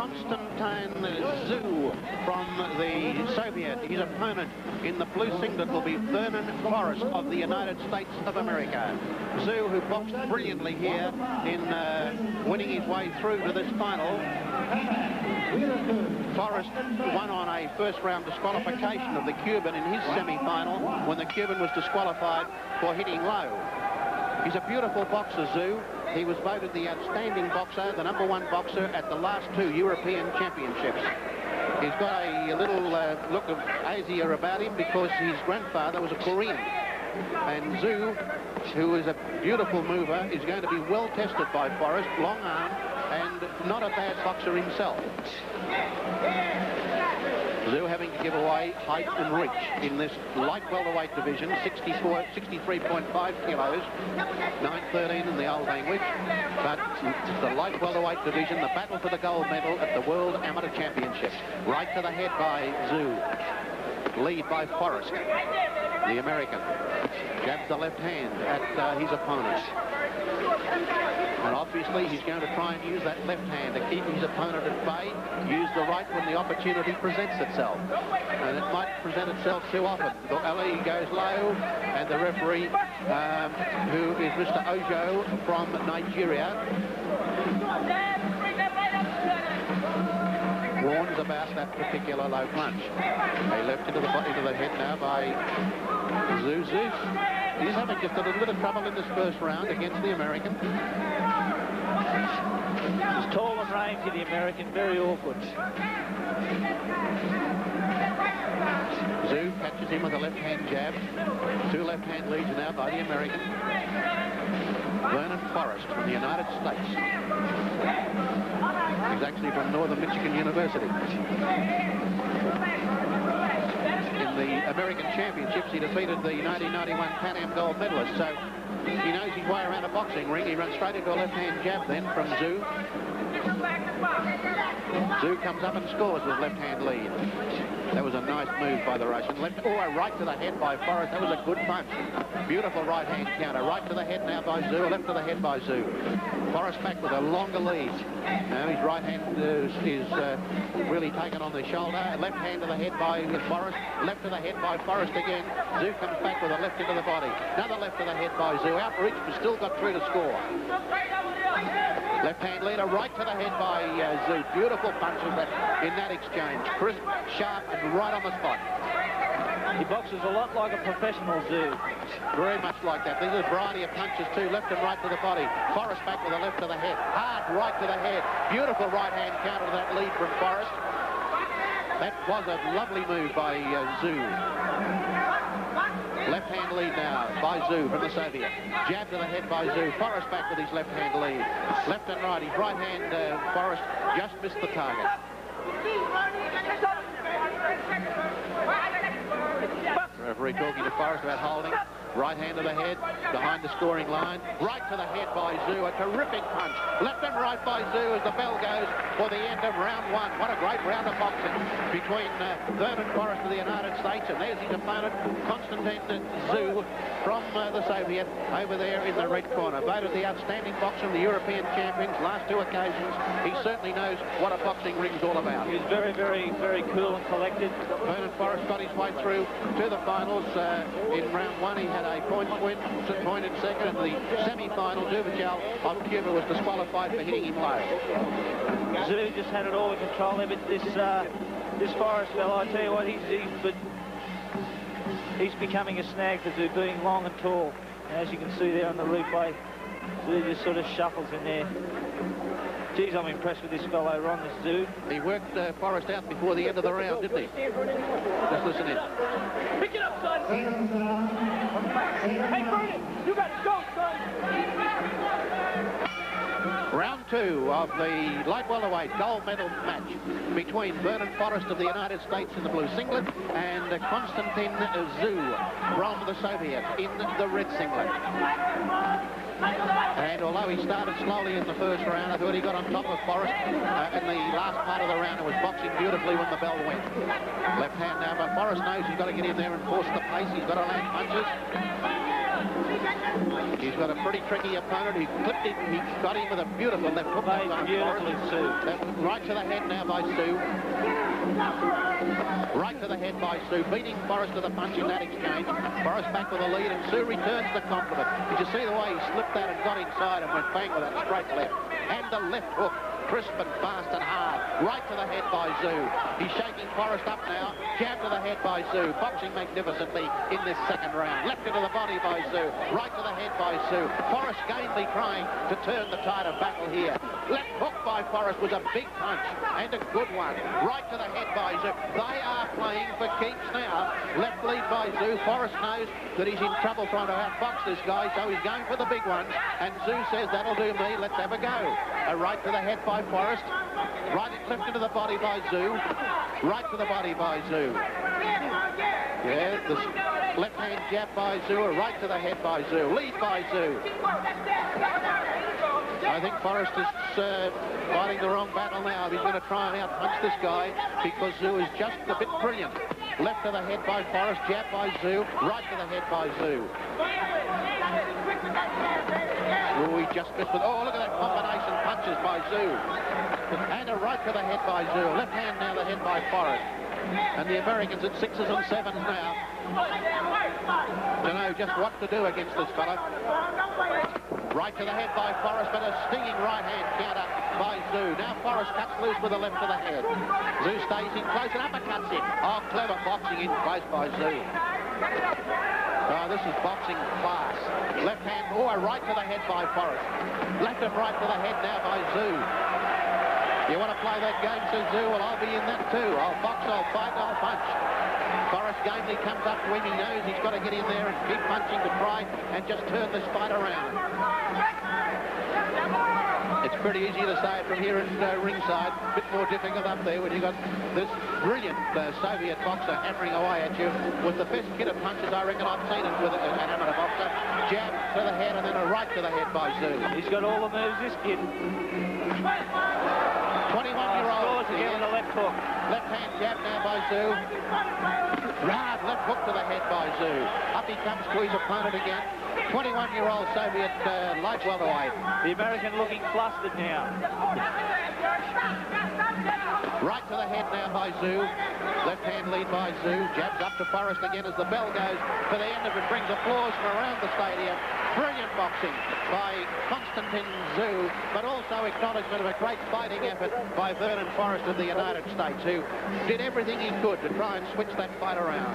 Konstantin Czyu from the Soviet. His opponent in the blue singlet will be Vernon Forrest of the United States of America. Czyu, who boxed brilliantly here in winning his way through to this final. Forrest won on a first-round disqualification of the Cuban in his semi-final when the Cuban was disqualified for hitting low. He's a beautiful boxer, Czyu. He was voted the outstanding boxer, the #1 boxer at the last 2 European Championships. He's got a little look of Asia about him because his grandfather was a Korean. And Czyu, who is a beautiful mover, is going to be well tested by Forrest, long arm, and not a bad boxer himself. Czyu having to give away height and reach in this light welterweight division, 63.5 kilos, 913 in the old language. But the light welterweight division, the battle for the gold medal at the World Amateur Championships. Right to the head by Czyu. Lead by Forrest, the American. Jabs the left hand at his opponent. And obviously he's going to try and use that left hand to keep his opponent at bay, use the right when the opportunity presents itself. And it might present itself too often. Ali goes low, and the referee, who is Mr. Ojo from Nigeria, warns about that particular low punch. A left into the head now by Czyu. He's having just a little bit of trouble in this first round against the American. He's tall and rangy, the American, very awkward. Czyu catches him with a left-hand jab. 2 left-hand leads now by the American. Vernon Forrest from the United States. He's actually from Northern Michigan University. In the American Championships, he defeated the 1991 Pan Am gold medalist, so he knows his way around a boxing ring. He runs straight into a left-hand jab then from Czyu. Czyu comes up and scores with left-hand lead. That was a nice move by the Russian. Right to the head by Forrest. That was a good punch. Beautiful right-hand counter. Right to the head now by Czyu. Left to the head by Czyu. Forrest back with a longer lead. Now his right hand is really taken on the shoulder. Left hand to the head by Forrest. Left to the head by Forrest again. Czyu comes back with a left into the body. Another left to the head by Czyu. Outreach, but still got through to score. Left-hand leader, right to the head by Czyu. Beautiful punches in that exchange. Crisp, sharp, and right on the spot. He boxes a lot like a professional, Czyu. Very much like that. There's a variety of punches too, left and right to the body. Forrest back with a left to the head. Hard right to the head. Beautiful right-hand counter to that lead from Forrest. That was a lovely move by Czyu. Left-hand lead now by Czyu from the Soviet. Jab to the head by Czyu. Forrest back with his left-hand lead. Left and right. His right hand, Forrest, just missed the target. Referee talking to Forrest about holding. Right hand to the head, behind the scoring line. Right to the head by Czyu, a terrific punch. Left and right by Czyu as the bell goes for the end of round 1. What a great round of boxing between Vernon Forrest of the United States, and there's his opponent, Konstantin Czyu from the Soviet, over there in the red corner. Voted the outstanding boxer of the European champions last 2 occasions. He certainly knows what a boxing ring's all about. He was very, very, very cool and collected. Vernon Forrest got his way through to the finals. In round 1, he had a point win, point in second. In the semi-final, Duvichel of Cuba was disqualified for hitting him low. Czyu just had it all in control there, but this Forrest fellow, I tell you what, he's becoming a snag for Czyu, being long and tall. And as you can see there on the replay, Czyu just sort of shuffles in there. Geez, I'm impressed with this fellow, Ron, this Czyu. He worked Forrest out before the end of the round, didn't he? Just listen in. Pick it up, son! Hey, Vernon, you got to go, son! Round 2 of the light welterweight gold medal match between Vernon Forrest of the United States in the blue singlet and Konstantin Czyu from the Soviet in the red singlet. And although he started slowly in the first round, I thought he got on top of Forrest in the last part of the round and was boxing beautifully when the bell went. Left hand now, but Forrest knows he's got to get in there and force the pace. He's got to land punches. He's got a pretty tricky opponent. He clipped him. He got him with a beautiful left hook. Beautifully, Tszyu. Right to the head now by Tszyu. Right to the head by Tszyu, beating Forrest to the punch in that exchange. Forrest back with a lead, and Tszyu returns the compliment. Did you see the way he slipped that and got inside and went bang with a straight left? And the left hook, crisp and fast and hard. Right to the head by Tszyu. He's shaking Forrest up now. Jab to the head by Tszyu. Boxing magnificently in this second round. Left into the body by Tszyu. Right to the head by Tszyu. Forrest gamely trying to turn the tide of battle here. Left hook by Forrest was a big punch and a good one. Right to the head by Tszyu. They are playing for keeps now. Left lead by Tszyu. Forrest knows that he's in trouble trying to outbox this guy, so he's going for the big one. And Tszyu says, that'll do me. Let's have a go. A right to the head by Forrest. Right clipped into the body by Tszyu. Right to the body by Tszyu. Yeah, the left hand jab by Tszyu. A right to the head by Tszyu. Lead by Tszyu. I think Forrest is fighting the wrong battle now. He's going to try and outpunch this guy because Tszyu is just a bit brilliant. Left to the head by Forrest, jab by Tszyu, right to the head by Tszyu. Oh, he just missed with, oh, look at that combination punches by Tszyu. And a right to the head by Tszyu. Left hand now the head by Forrest. And the Americans at 6s and 7s now. Don't know just what to do against this fella. Right to the head by Forrest, but a stinging right hand counter by Tszyu. Now Forrest cuts loose with a left to the head. Tszyu stays in close and uppercuts him. Oh, clever boxing in close by Tszyu. Oh, this is boxing class. Left hand, oh, a right to the head by Forrest. Left and right to the head now by Tszyu. You want to play that game, says Tszyu? Well, I'll be in that too. I'll box, I'll fight, I'll punch. Forrest gamely comes up to him. He knows he's got to get in there and keep punching to try and just turn this fight around. It's pretty easy to say it from here at ringside. A bit more difficult up there when you've got this brilliant Soviet boxer hammering away at you with the best kit of punches I reckon I've seen it with an amateur boxer. Jab to the head and then a right to the head by Tszyu. He's got all the moves, this kid. 21-year-old. Again with a left hook. Left hand jab now by Tszyu. Hard left hook to the head by Tszyu. Up he comes to his opponent again. 21-year-old Soviet light welterweight. The American looking flustered now. Right to the head now by Tszyu. Left hand lead by Tszyu. Jabs up to Forrest again as the bell goes for the end of it. Brings applause from around the stadium. Brilliant boxing by Konstantin Czyu, but also acknowledgement of a great fighting effort by Vernon Forrest of the United States, who did everything he could to try and switch that fight around.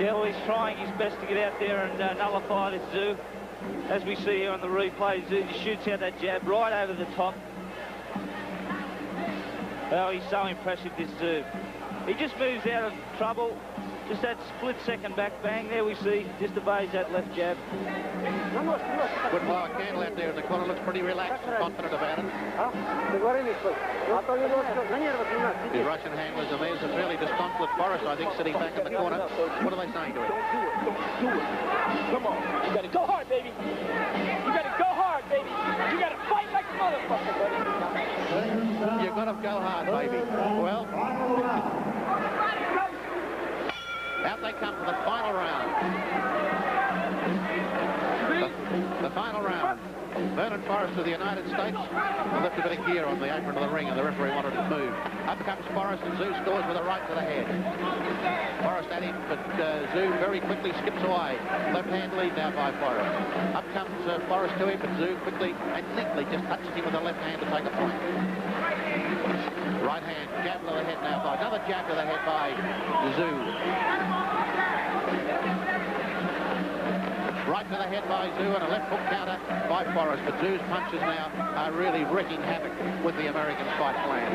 Yeah, well, he's trying his best to get out there and nullify this Tszyu. As we see here on the replay, Tszyu just shoots out that jab right over the top. Oh, he's so impressive, this Tszyu. He just moves out of trouble. Just that split-second back bang. There we see, just obeys that left jab. Good blow, candle out there in the corner. Looks pretty relaxed and confident about it. The Russian handlers, and there's a fairly disconsolate Forrest, I think, sitting back in the corner. What are they saying to him? Do it. Come on. You got to go hard, baby. You got to go hard, baby. You got to fight like a motherfucker, buddy. You've got to go hard, baby. Well, out they come for the final round. The final round. Vernon Forrest of the United States left a bit of gear on the apron of the ring, and the referee wanted it moved. Up comes Forrest, and Tszyu scores with a right to the head. Forrest at him, but Tszyu very quickly skips away. Left hand lead now by Forrest. Up comes Forrest to him, but Tszyu quickly and neatly just touches him with the left hand to take a point. Right hand, jab to the head now by, another jab to the head by Tszyu. Right to the head by Tszyu and a left hook counter by Forrest. But Tszyu's punches now are really wreaking havoc with the American fight plan.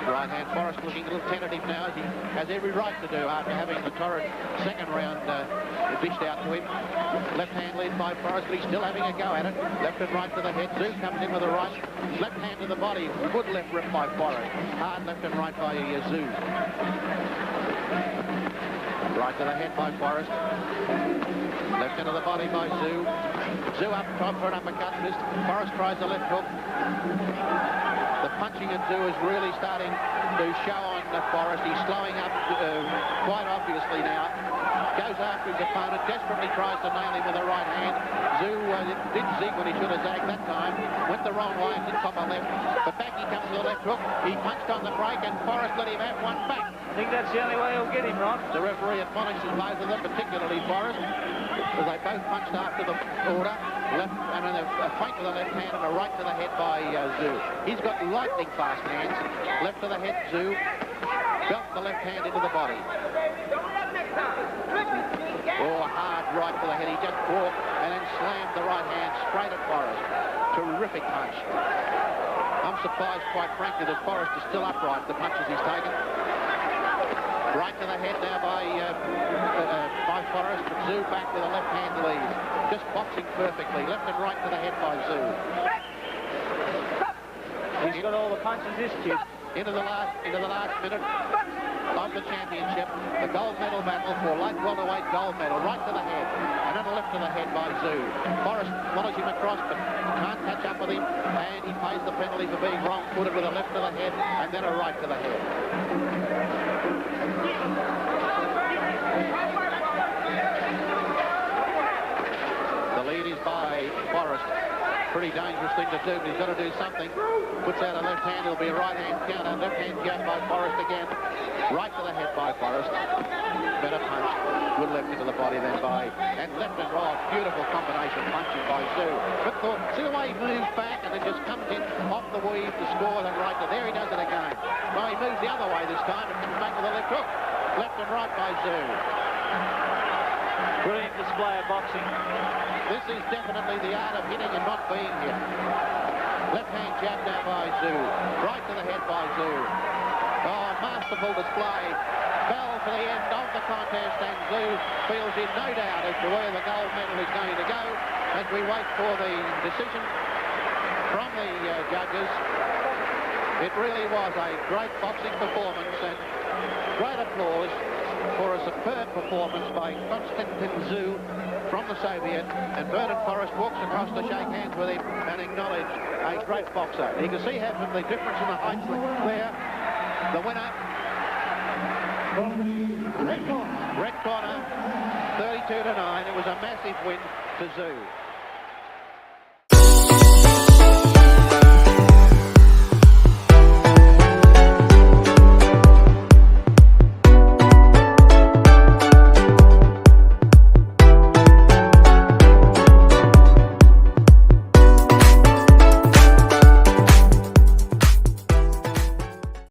Right hand, Forrest looking a little tentative now, as he has every right to do after having the torrid second round dished out to him. Left hand lead by Forrest, but he's still having a go at it. Left and right to the head. Tszyu comes in with a right. Left hand to the body. Good left rip by Forrest. Hard left and right by Tszyu. Right to the head by Forrest. Left into the body by Tszyu. Tszyu up top for an uppercut. Forrest tries the left hook. The punching at Tszyu is really starting to show on Forrest. He's slowing up quite obviously now. goes after his opponent, desperately tries to nail him with the right hand. Tszyu did zig when he should have zagged that time. Went the wrong way and did cop a left. But back he comes to the left hook. He punched on the break and Forrest let him have one back. I think that's the only way he'll get him, Ron. The referee admonishes both of them, particularly Forrest, as they both punched after the order. Left, and then a feint to the left hand and a right to the head by Tszyu. He's got lightning fast hands. Left to the head, Tszyu. Belt the left hand into the body. Oh, a hard right to the head. He just walked and then slammed the right hand straight at Forrest. Terrific punch. I'm surprised, quite frankly, that Forrest is still upright, the punches he's taken. Right to the head now by Forrest, but Tszyu back with a left hand lead. Just boxing perfectly. Left and right to the head by Tszyu. He's got all the punches, this kid. Into the last minute of the championship, the gold medal battle for light welterweight gold medal. Right to the head, another left to the head by Tszyu. Forrest follows him across, but can't catch up with him, and he pays the penalty for being wrong-footed with a left to the head and then a right to the head. The lead is by Forrest. Pretty dangerous thing to do, but he's got to do something. Puts out a left hand, it'll be a right hand counter. Left hand jab by Forrest again. Right to the head by Forrest. Better punch. Good left into the body then by. And left and right. Beautiful combination punching by Tszyu. But see the way he moves back and then just comes in off the weave to score the right. There he does it again. Well, he moves the other way this time and comes back with a left hook. Left and right by Tszyu. Brilliant display of boxing. This is definitely the art of hitting and not being hit. Left hand jab now by Tszyu. Right to the head by Tszyu. Oh, masterful display. Bell for the end of the contest, and Tszyu feels in no doubt as to where the gold medal is going to go as we wait for the decision from the judges. It really was a great boxing performance, and great applause for a superb performance by Konstantin Czyu from the Soviet, and Vernon Forrest walks across to shake hands with him and acknowledge a great boxer. You can see how from the difference in the heights there, the winner, red corner, 32-9. It was a massive win to Czyu.